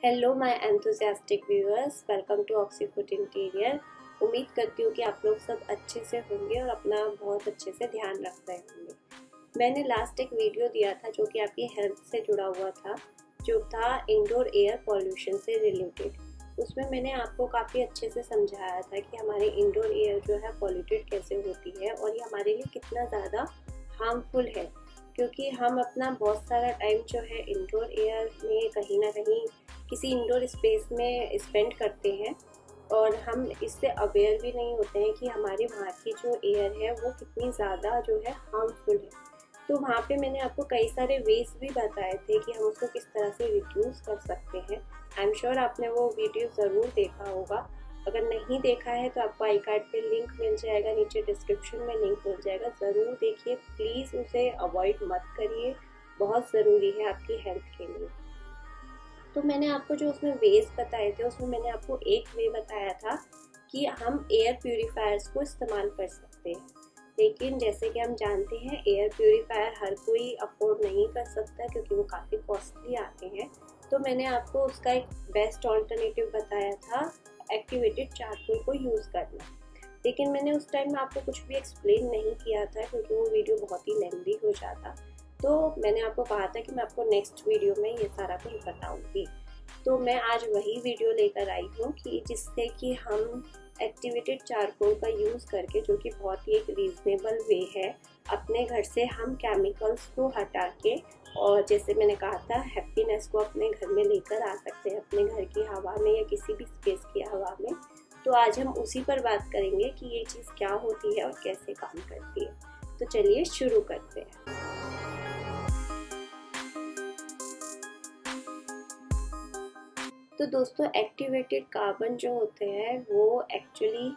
Hello my enthusiastic viewers, welcome to Oxyfood interior. उम्मीद करती हूँ कि आप लोग सब अच्छे से होंगे और अपना बहुत अच्छे से ध्यान रख रहे होंगे। मैंने लास्ट एक वीडियो दिया था जो कि आपकी हेल्थ से जुड़ा हुआ था, जो था इंडोर एयर पॉल्यूशन से रिलेटेड। उसमें मैंने आपको काफ़ी अच्छे से समझाया था कि हमारी इंडोर एयर जो है पॉल्यूटेड कैसे होती है और ये हमारे लिए कितना ज़्यादा हार्मफुल है, क्योंकि हम अपना बहुत सारा टाइम जो है इंडोर एयर में कहीं ना कहीं किसी इंडोर स्पेस में स्पेंड करते हैं और हम इससे अवेयर भी नहीं होते हैं कि हमारे वहाँ की जो एयर है वो कितनी ज़्यादा जो है हार्मफुल है। तो वहाँ पे मैंने आपको कई सारे वेज भी बताए थे कि हम उसको किस तरह से रिड्यूस कर सकते हैं। आई एम श्योर आपने वो वीडियो ज़रूर देखा होगा। अगर नहीं देखा है तो आपको आई कार्ड पे लिंक मिल जाएगा, नीचे डिस्क्रिप्शन में लिंक मिल जाएगा, ज़रूर देखिए। प्लीज़ उसे अवॉइड मत करिए, बहुत ज़रूरी है आपकी हेल्थ के लिए। तो मैंने आपको जो उसमें वेज बताए थे उसमें मैंने आपको एक वे बताया था कि हम एयर प्यूरीफायर्स को इस्तेमाल कर सकते हैं, लेकिन जैसे कि हम जानते हैं एयर प्यूरीफायर हर कोई अफोर्ड नहीं कर सकता क्योंकि वो काफ़ी कॉस्टली आते हैं। तो मैंने आपको उसका एक बेस्ट ऑल्टरनेटिव बताया था, एक्टिवेटेड चारकोल को यूज़ करना। लेकिन मैंने उस टाइम में आपको कुछ भी एक्सप्लेन नहीं किया था क्योंकि वो वीडियो बहुत ही लेंदी हो जाता। तो मैंने आपको कहा था कि मैं आपको नेक्स्ट वीडियो में ये सारा कुछ बताऊंगी। तो मैं आज वही वीडियो लेकर आई हूँ कि जिससे कि हम एक्टिवेटेड चारकोल का यूज़ करके, जो कि बहुत ही एक रीज़नेबल वे है, अपने घर से हम केमिकल्स को हटा के और जैसे मैंने कहा था हैप्पीनेस को अपने घर में लेकर आ सकते हैं, अपने घर की हवा में या किसी भी स्पेस की हवा में। तो आज हम उसी पर बात करेंगे कि ये चीज़ क्या होती है और कैसे काम करती है। तो चलिए शुरू करते हैं। तो दोस्तों, एक्टिवेटेड कार्बन जो होते हैं वो एक्चुअली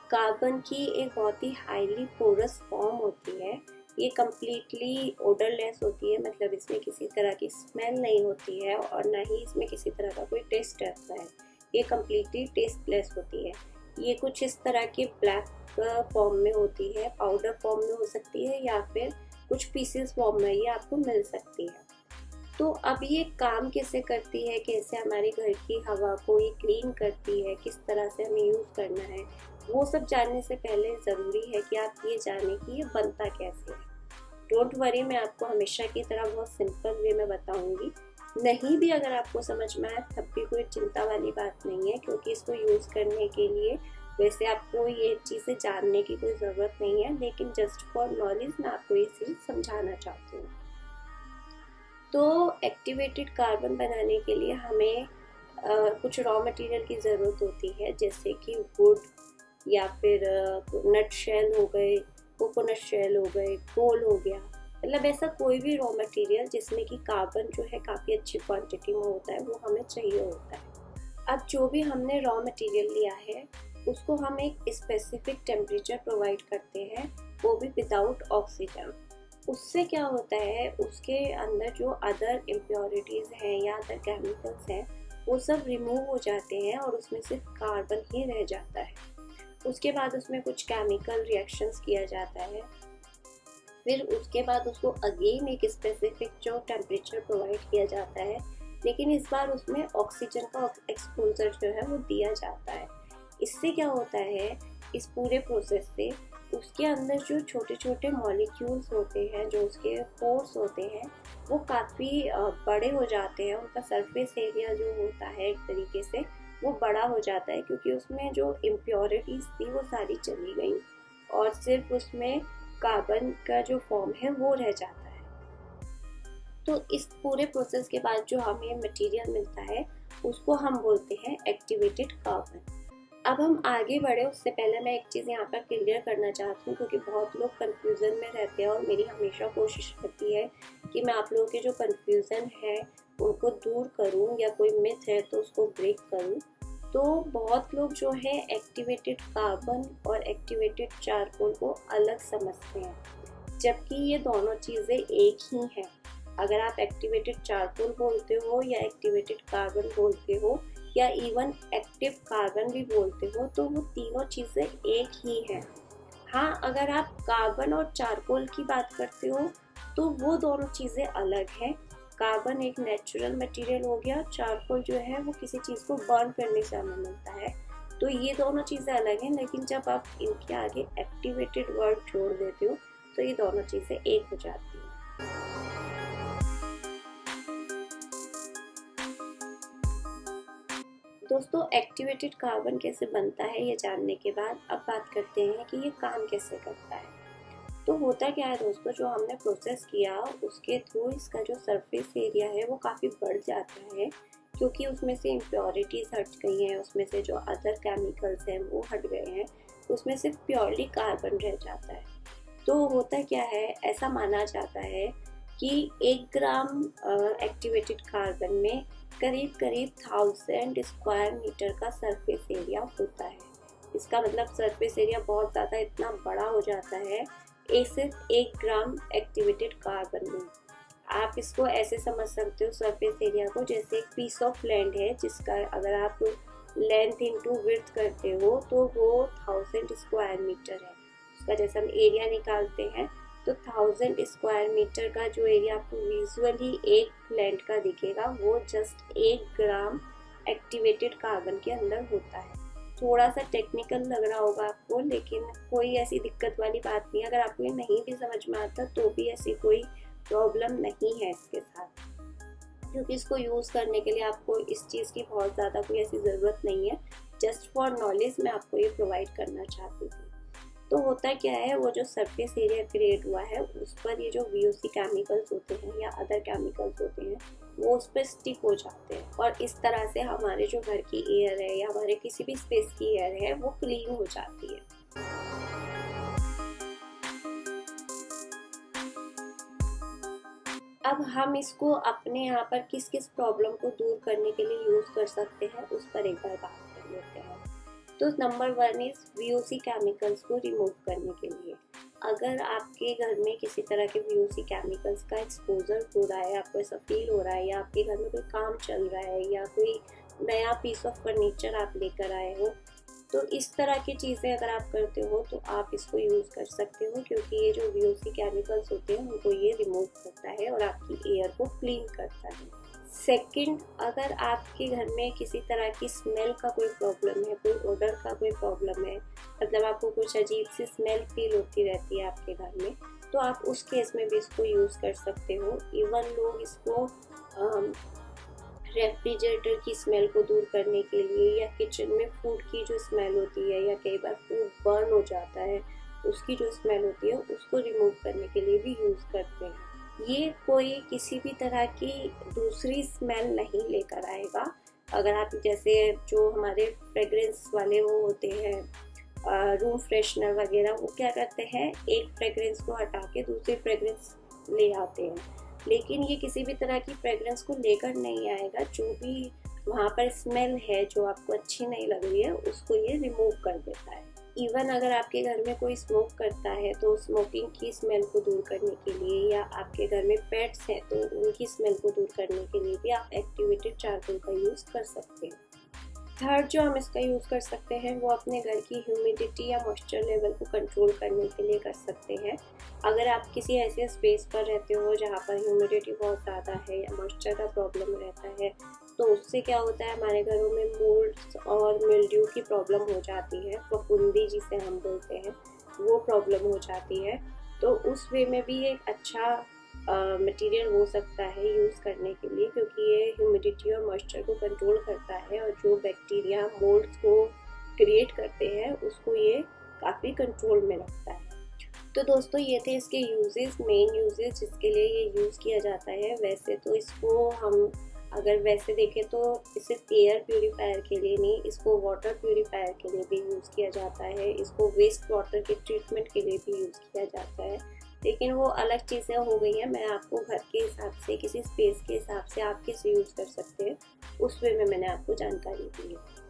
कार्बन की एक बहुत ही हाईली पोरस फॉर्म होती है। ये कम्प्लीटली ओडरलेस होती है, मतलब इसमें किसी तरह की स्मेल नहीं होती है और ना ही इसमें किसी तरह का कोई टेस्ट रहता है। ये कम्प्लीटली टेस्टलेस होती है। ये कुछ इस तरह के ब्लैक फॉर्म में होती है, पाउडर फॉर्म में हो सकती है या फिर कुछ पीसेस फॉर्म में ये आपको मिल सकती है। तो अब ये काम कैसे करती है, कैसे हमारे घर की हवा को ये क्लीन करती है, किस तरह से हमें यूज़ करना है, वो सब जानने से पहले ज़रूरी है कि आप ये जानें कि ये बनता कैसे है। डोंट वरी, मैं आपको हमेशा की तरह बहुत सिंपल वे में बताऊंगी। नहीं भी अगर आपको समझ में आए तब भी कोई चिंता वाली बात नहीं है, क्योंकि इसको यूज़ करने के लिए वैसे आपको ये चीज़ें जानने की कोई ज़रूरत नहीं है, लेकिन जस्ट फॉर नॉलेज मैं आपको ये चीज़ समझाना चाहती हूँ। तो एक्टिवेटेड कार्बन बनाने के लिए हमें कुछ रॉ मटेरियल की ज़रूरत होती है, जैसे कि वुड या फिर नट शेल हो गए, कोकोनट शेल हो गए, कोल हो गया, मतलब ऐसा कोई भी रॉ मटेरियल जिसमें कि कार्बन जो है काफ़ी अच्छी क्वांटिटी में होता है वो हमें चाहिए होता है। अब जो भी हमने रॉ मटेरियल लिया है उसको हम एक स्पेसिफिक टेम्परेचर प्रोवाइड करते हैं, वो भी विदाउट ऑक्सीजन। उससे क्या होता है, उसके अंदर जो अदर इम्प्योरिटीज़ हैं या अदर केमिकल्स हैं वो सब रिमूव हो जाते हैं और उसमें सिर्फ कार्बन ही रह जाता है। उसके बाद उसमें कुछ केमिकल रिएक्शंस किया जाता है, फिर उसके बाद उसको अगेन एक स्पेसिफिक जो टेम्परेचर प्रोवाइड किया जाता है, लेकिन इस बार उसमें ऑक्सीजन का एक्सपोजर जो है वो दिया जाता है। इससे क्या होता है, इस पूरे प्रोसेस से उसके अंदर जो छोटे छोटे मॉलिक्यूल्स होते हैं, जो उसके पोर्स होते हैं, वो काफ़ी बड़े हो जाते हैं। उनका सरफेस एरिया जो होता है एक तरीके से वो बड़ा हो जाता है, क्योंकि उसमें जो इम्प्योरिटीज़ थी वो सारी चली गई और सिर्फ उसमें कार्बन का जो फॉर्म है वो रह जाता है। तो इस पूरे प्रोसेस के बाद जो हमें मटेरियल मिलता है उसको हम बोलते हैं एक्टिवेटेड कार्बन। अब हम आगे बढ़े उससे पहले मैं एक चीज़ यहाँ पर क्लियर करना चाहती हूँ, क्योंकि बहुत लोग कंफ्यूजन में रहते हैं और मेरी हमेशा कोशिश रहती है कि मैं आप लोगों के जो कंफ्यूजन है उनको दूर करूँ या कोई मिथ है तो उसको ब्रेक करूँ। तो बहुत लोग जो है एक्टिवेटेड कार्बन और एक्टिवेटेड चारकोल को अलग समझते हैं, जबकि ये दोनों चीज़ें एक ही हैं। अगर आप एक्टिवेटेड चारकोल बोलते हो या एक्टिवेटेड कार्बन बोलते हो या इवन एक्टिव कार्बन भी बोलते हो, तो वो तीनों चीज़ें एक ही हैं। हाँ, अगर आप कार्बन और चारकोल की बात करते हो तो वो दोनों चीज़ें अलग हैं। कार्बन एक नेचुरल मटेरियल हो गया, चारकोल जो है वो किसी चीज़ को बर्न करने से हमें मिलता है। तो ये दोनों चीज़ें अलग हैं, लेकिन जब आप इनके आगे एक्टिवेटेड वर्ड जोड़ देते हो तो ये दोनों चीज़ें एक हो जाती हैं। दोस्तों, एक्टिवेटेड कार्बन कैसे बनता है ये जानने के बाद अब बात करते हैं कि ये काम कैसे करता है। तो होता क्या है दोस्तों, जो हमने प्रोसेस किया उसके थ्रू इसका जो सरफेस एरिया है वो काफ़ी बढ़ जाता है, क्योंकि उसमें से इम्प्योरिटीज़ हट गई हैं, उसमें से जो अदर केमिकल्स हैं वो हट गए हैं, उसमें सिर्फ प्योरली कार्बन रह जाता है। तो होता क्या है, ऐसा माना जाता है कि 1 ग्राम एक्टिवेटेड कार्बन में करीब करीब 1000 स्क्वायर मीटर का सरफेस एरिया होता है। इसका मतलब सरफेस एरिया बहुत ज़्यादा इतना बड़ा हो जाता है सिर्फ 1 ग्राम एक्टिवेटेड कार्बन में। आप इसको ऐसे समझ सकते हो सरफेस एरिया को, जैसे एक पीस ऑफ लैंड है जिसका अगर आप लेंथ इंटू विड्थ करते हो तो वो 1000 स्क्वायर मीटर है। उसका जैसे हम एरिया निकालते हैं तो 1000 स्क्वायर मीटर का जो एरिया आपको विजुअली एक लैंड का दिखेगा वो जस्ट 1 ग्राम एक्टिवेटेड कार्बन के अंदर होता है। थोड़ा सा टेक्निकल लग रहा होगा आपको, लेकिन कोई ऐसी दिक्कत वाली बात नहीं है। अगर आपको ये नहीं भी समझ में आता तो भी ऐसी कोई प्रॉब्लम नहीं है इसके साथ, क्योंकि इसको यूज़ करने के लिए आपको इस चीज़ की बहुत ज़्यादा कोई ऐसी ज़रूरत नहीं है। जस्ट फॉर नॉलेज मैं आपको ये प्रोवाइड करना चाहती थी। तो होता क्या है, वो जो सरफेस एरिया क्रिएट हुआ है उस पर ये जो VOC केमिकल्स होते हैं या अदर केमिकल्स होते हैं वो उस पर स्टिक हो जाते हैं, और इस तरह से हमारे जो घर की एयर है या हमारे किसी भी स्पेस की एयर है वो क्लीन हो जाती है। अब हम इसको अपने यहाँ पर किस किस प्रॉब्लम को दूर करने के लिए यूज़ कर सकते हैं उस पर एक बार बात कर लेते हैं। तो नंबर 1 इज VOC केमिकल्स को रिमूव करने के लिए। अगर आपके घर में किसी तरह के VOC केमिकल्स का एक्सपोजर हो रहा है, आपको ऐसा फील हो रहा है, या आपके घर में कोई काम चल रहा है या कोई नया पीस ऑफ फर्नीचर आप लेकर आए हो, तो इस तरह की चीज़ें अगर आप करते हो तो आप इसको यूज़ कर सकते हो, क्योंकि ये जो VOC केमिकल्स होते हैं उनको ये रिमूव करता है और आपकी एयर को क्लीन करता है। सेकंड, अगर आपके घर में किसी तरह की स्मेल का कोई प्रॉब्लम है, कोई ओडर का कोई प्रॉब्लम है, मतलब आपको कुछ अजीब सी स्मेल फील होती रहती है आपके घर में, तो आप उस केस में भी इसको यूज़ कर सकते हो। इवन लोग इसको रेफ्रिजरेटर की स्मेल को दूर करने के लिए, या किचन में फूड की जो स्मेल होती है, या कई बार फूड बर्न हो जाता है उसकी जो स्मेल होती है उसको रिमूव करने के लिए भी यूज़ करते हैं। ये कोई किसी भी तरह की दूसरी स्मेल नहीं लेकर आएगा। अगर आप जैसे जो हमारे फ्रेग्रेंस वाले वो होते हैं रूम फ्रेशनर वगैरह, वो क्या करते हैं, एक फ्रेग्रेंस को हटा के दूसरी फ्रेग्रेंस ले आते हैं, लेकिन ये किसी भी तरह की फ्रेग्रेंस को लेकर नहीं आएगा। जो भी वहाँ पर स्मेल है जो आपको अच्छी नहीं लग रही है उसको ये रिमूव कर देता है। इवन अगर आपके घर में कोई स्मोक करता है तो स्मोकिंग की स्मेल को दूर करने के लिए, या आपके घर में पेट्स हैं तो उनकी स्मेल को दूर करने के लिए भी आप एक्टिवेटेड चारकोल का यूज़ कर सकते हैं। थर्ड जो हम इसका यूज़ कर सकते हैं वो अपने घर की ह्यूमिडिटी या मॉइस्चर लेवल को कंट्रोल करने के लिए कर सकते हैं। अगर आप किसी ऐसे स्पेस पर रहते हो जहाँ पर ह्यूमिडिटी बहुत ज़्यादा है या मॉइस्चर का प्रॉब्लम रहता है, तो उससे क्या होता है, हमारे घरों में मोल्ड्स और मिल्ड्यू की प्रॉब्लम हो जाती है, फफूंदी जिसे हम बोलते हैं, वो प्रॉब्लम हो जाती है। तो उस वे में भी एक अच्छा मटेरियल हो सकता है यूज़ करने के लिए, क्योंकि ये ह्यूमिडिटी और मॉइस्चर को कंट्रोल करता है और जो बैक्टीरिया मोल्ड्स को क्रिएट करते हैं उसको ये काफ़ी कंट्रोल में रखता है। तो दोस्तों, ये थे इसके यूजेस, मेन यूजेस जिसके लिए ये यूज़ किया जाता है। वैसे तो इसको हम अगर वैसे देखें तो इसे एयर प्यूरीफायर के लिए नहीं, इसको वाटर प्यूरीफायर के लिए भी यूज़ किया जाता है, इसको वेस्ट वाटर के ट्रीटमेंट के लिए भी यूज़ किया जाता है, लेकिन वो अलग चीज़ें हो गई हैं। मैं आपको घर के हिसाब से, किसी स्पेस के हिसाब से आप किसे यूज़ कर सकते हैं उस वे में मैंने आपको जानकारी दी है।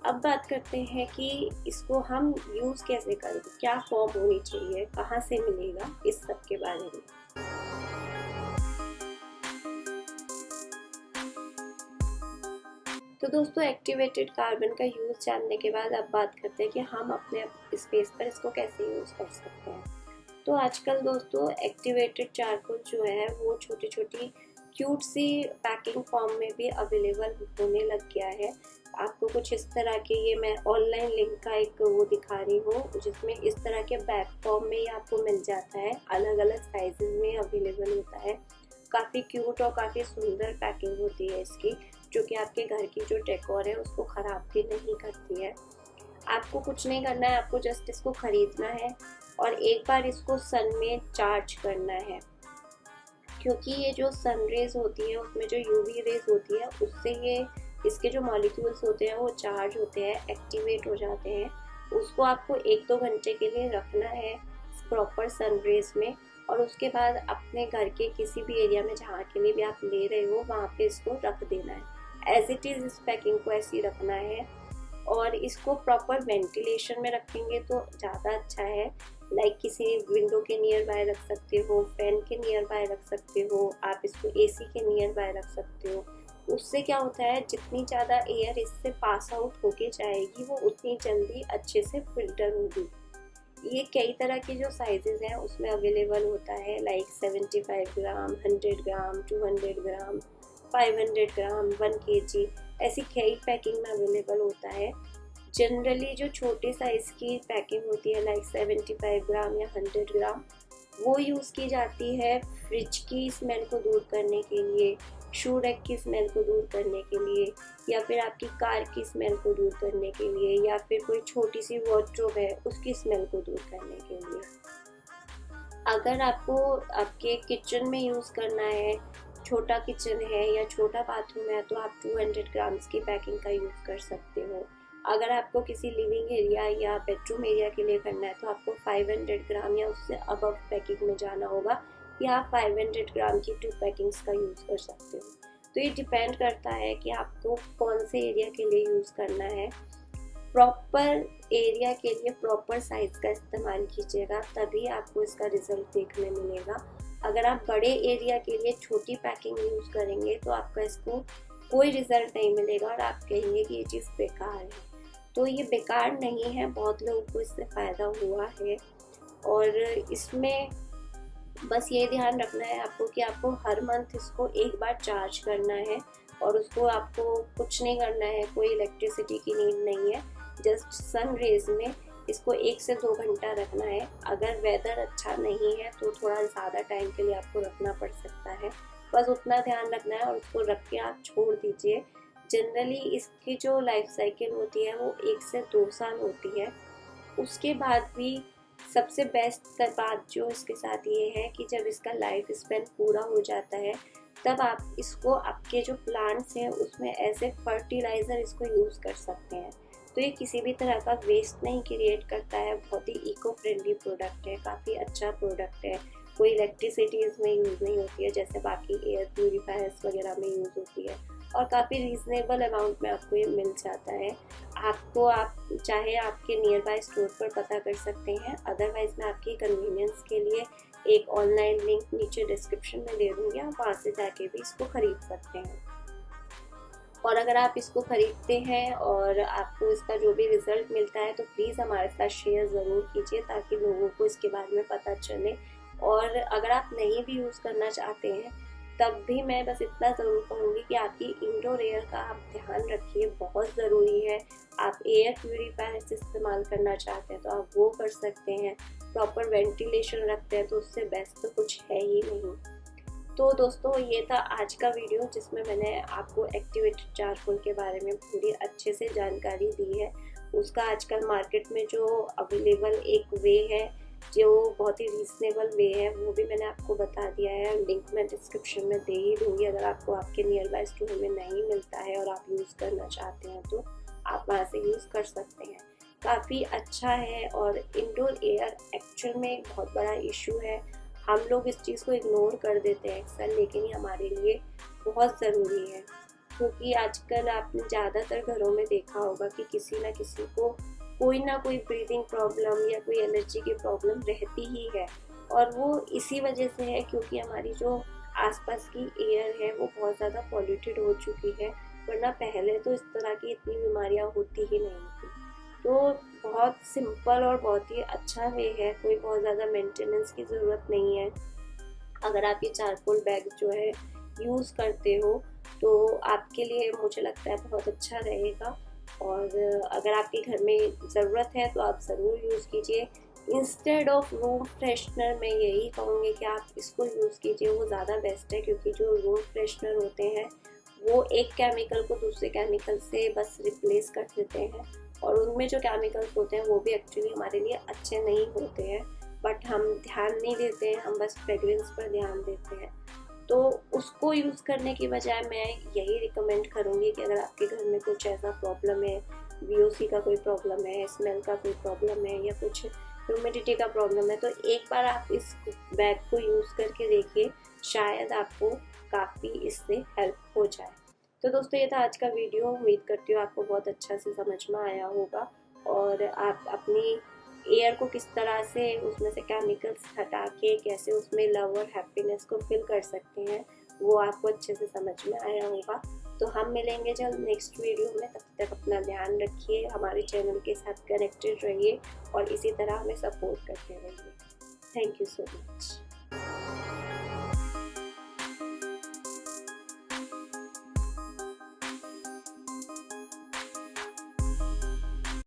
अब बात करते हैं कि इसको हम यूज़ कैसे करें, क्या फॉर्म होनी चाहिए, कहाँ से मिलेगा, इस सब के बारे में। तो दोस्तों, एक्टिवेटेड कार्बन का यूज़ जानने के बाद अब बात करते हैं कि हम अपने स्पेस पर इसको कैसे यूज़ कर सकते हैं। तो आजकल दोस्तों एक्टिवेटेड चारकोल जो है वो छोटी छोटी क्यूट सी पैकिंग फॉर्म में भी अवेलेबल होने लग गया है। आपको कुछ इस तरह के, ये मैं ऑनलाइन लिंक का एक वो दिखा रही हूँ जिसमें इस तरह के बैग फॉर्म में ही आपको मिल जाता है, अलग अलग साइजेस में अवेलेबल होता है। काफ़ी क्यूट और काफ़ी सुंदर पैकिंग होती है इसकी, जो कि आपके घर की जो डेकोर है उसको ख़राब भी नहीं करती है। आपको कुछ नहीं करना है, आपको जस्ट इसको ख़रीदना है और एक बार इसको सन में चार्ज करना है, क्योंकि ये जो सन रेज होती है उसमें जो यूवी रेज होती है उससे ये इसके जो मॉलिक्यूल्स होते हैं वो चार्ज होते हैं, एक्टिवेट हो जाते हैं। उसको आपको 1-2 घंटे के लिए रखना है प्रॉपर सन रेज में, और उसके बाद अपने घर के किसी भी एरिया में जहाँ के लिए भी आप ले रहे हो वहाँ पे इसको रख देना है। एज इट इज़ इस पैकिंग को ऐसे ही रखना है, और इसको प्रॉपर वेंटिलेशन में रखेंगे तो ज़्यादा अच्छा है। लाइक किसी विंडो के नियर बाय रख सकते हो, फैन के नियर बाय रख सकते हो, आप इसको एसी के नियर बाय रख सकते हो। उससे क्या होता है, जितनी ज़्यादा एयर इससे पास आउट होके जाएगी वो उतनी जल्दी अच्छे से फिल्टर होगी। ये कई तरह के जो साइजेस हैं उसमें अवेलेबल होता है, लाइक 75 ग्राम, 100 ग्राम, 200 ग्राम, 500 ग्राम, 1 kg, ऐसी कई पैकिंग में अवेलेबल होता है। जनरली जो छोटे साइज़ की पैकिंग होती है लाइक 75 ग्राम या 100 ग्राम, वो यूज़ की जाती है फ्रिज की स्मेल को दूर करने के लिए, शू रैक की स्मेल को दूर करने के लिए, या फिर आपकी कार की स्मेल को दूर करने के लिए, या फिर कोई छोटी सी वार्डरोब है उसकी स्मेल को दूर करने के लिए। अगर आपको आपके किचन में यूज़ करना है, छोटा किचन है या छोटा बाथरूम है, तो आप 200 ग्राम्स की पैकिंग का यूज़ कर सकते हो। अगर आपको किसी लिविंग एरिया या बेडरूम एरिया के लिए करना है तो आपको 500 ग्राम या उससे अबव पैकिंग में जाना होगा, या आप 500 ग्राम की 2 पैकिंग्स का यूज़ कर सकते हो। तो ये डिपेंड करता है कि आपको कौन से एरिया के लिए यूज़ करना है। प्रॉपर एरिया के लिए प्रॉपर साइज़ का इस्तेमाल कीजिएगा, तभी आपको इसका रिज़ल्ट देखने मिलेगा। अगर आप बड़े एरिया के लिए छोटी पैकिंग यूज़ करेंगे तो आपका इसको कोई रिज़ल्ट नहीं मिलेगा और आप कहेंगे कि ये चीज़ बेकार है। तो ये बेकार नहीं है, बहुत लोगों को इससे फ़ायदा हुआ है। और इसमें बस ये ध्यान रखना है आपको कि आपको हर मंथ इसको एक बार चार्ज करना है, और उसको आपको कुछ नहीं करना है, कोई इलेक्ट्रिसिटी की नीड नहीं है। जस्ट सन रेज में इसको 1 से 2 घंटा रखना है। अगर वेदर अच्छा नहीं है तो थोड़ा ज़्यादा टाइम के लिए आपको रखना पड़ सकता है, बस उतना ध्यान रखना है और उसको रख के आप छोड़ दीजिए। जनरली इसकी जो लाइफ साइकिल होती है वो 1 से 2 साल होती है। उसके बाद भी सबसे बेस्ट बात जो इसके साथ ये है कि जब इसका लाइफ स्पेन पूरा हो जाता है तब आप इसको आपके जो प्लांट्स हैं उसमें एज ए फर्टिलाइज़र इसको यूज़ कर सकते हैं। तो ये किसी भी तरह का वेस्ट नहीं क्रिएट करता है, बहुत ही इको फ्रेंडली प्रोडक्ट है, काफ़ी अच्छा प्रोडक्ट है। कोई इलेक्ट्रिसिटी इसमें यूज़ नहीं होती है जैसे बाकी एयर प्यूरीफायर्स वगैरह में यूज़ होती है, और काफ़ी रीज़नेबल अमाउंट में आपको ये मिल जाता है। आपको आप चाहे आपके नियर बाय स्टोर पर पता कर सकते हैं, अदरवाइज़ मैं आपकी कन्वीनियंस के लिए एक ऑनलाइन लिंक नीचे डिस्क्रिप्शन में दे दूँगी, आप वहाँ से जाके भी इसको ख़रीद सकते हैं। और अगर आप इसको ख़रीदते हैं और आपको इसका जो भी रिज़ल्ट मिलता है तो प्लीज़ हमारे साथ शेयर ज़रूर कीजिए, ताकि लोगों को इसके बारे में पता चले। और अगर आप नहीं भी यूज़ करना चाहते हैं तब भी मैं बस इतना ज़रूर कहूँगी कि आपकी इंडोर एयर का आप ध्यान रखिए, बहुत ज़रूरी है। आप एयर प्यूरीफायर इस्तेमाल करना चाहते हैं तो आप वो कर सकते हैं, प्रॉपर वेंटिलेशन रखते हैं तो उससे बेस्ट तो कुछ है ही नहीं। तो दोस्तों ये था आज का वीडियो जिसमें मैंने आपको एक्टिवेटेड चारकोल के बारे में पूरी अच्छे से जानकारी दी है। उसका आजकल मार्केट में जो अवेलेबल एक वे है, जो बहुत ही रीज़नेबल वे है, वो भी मैंने आपको बता दिया है। लिंक मैं डिस्क्रिप्शन में दे ही दूँगी, अगर आपको आपके नियर बाय स्टोर में नहीं मिलता है और आप यूज़ करना चाहते हैं तो आप वहाँ से यूज़ कर सकते हैं। काफ़ी अच्छा है, और इंडोर एयर एक्चुअल में एक बहुत बड़ा इशू है। हम लोग इस चीज़ को इग्नोर कर देते हैं अक्सर, लेकिन ये हमारे लिए बहुत ज़रूरी है, क्योंकि आजकल आपने ज़्यादातर घरों में देखा होगा कि किसी न किसी को कोई ना कोई ब्रीदिंग प्रॉब्लम या कोई एलर्जी की प्रॉब्लम रहती ही है। और वो इसी वजह से है क्योंकि हमारी जो आसपास की एयर है वो बहुत ज़्यादा पॉल्यूटेड हो चुकी है, वरना पहले तो इस तरह की इतनी बीमारियाँ होती ही नहीं थी। तो बहुत सिंपल और बहुत ही अच्छा वे है, कोई बहुत ज़्यादा मेंटेनेंस की ज़रूरत नहीं है। अगर आप ये चारकोल बैग जो है यूज़ करते हो तो आपके लिए मुझे लगता है बहुत अच्छा रहेगा। और अगर आपके घर में ज़रूरत है तो आप ज़रूर यूज़ कीजिए। इंस्टेड ऑफ रूम फ्रेशनर मैं यही कहूँगी कि आप इसको यूज़ कीजिए, वो ज़्यादा बेस्ट है। क्योंकि जो रूम फ्रेशनर होते हैं वो एक केमिकल को दूसरे केमिकल से बस रिप्लेस कर देते हैं, और उनमें जो केमिकल्स होते हैं वो भी एक्चुअली हमारे लिए अच्छे नहीं होते हैं, बट हम ध्यान नहीं देते हैं, हम बस फ्रेग्रेंस पर ध्यान देते हैं। तो उसको यूज़ करने की बजाय मैं यही रिकमेंड करूँगी कि अगर आपके घर में कुछ ऐसा प्रॉब्लम है, वीओसी का कोई प्रॉब्लम है, स्मेल का कोई प्रॉब्लम है, या कुछ ह्यूमिडिटी का प्रॉब्लम है, तो एक बार आप इस बैग को यूज़ करके देखिए, शायद आपको काफ़ी इससे हेल्प हो जाए। तो दोस्तों ये था आज का वीडियो। उम्मीद करती हूँ आपको बहुत अच्छा से समझ में आया होगा, और आप अपनी एयर को किस तरह से उसमें से केमिकल्स हटा के कैसे उसमें लव और हैप्पीनेस को फिल कर सकते हैं वो आपको अच्छे से समझ में आया होगा। तो हम मिलेंगे जल्द नेक्स्ट वीडियो में, तब तक अपना ध्यान रखिए, हमारे चैनल के साथ कनेक्टेड रहिए और इसी तरह हमें सपोर्ट करते रहिए। Thank you so much.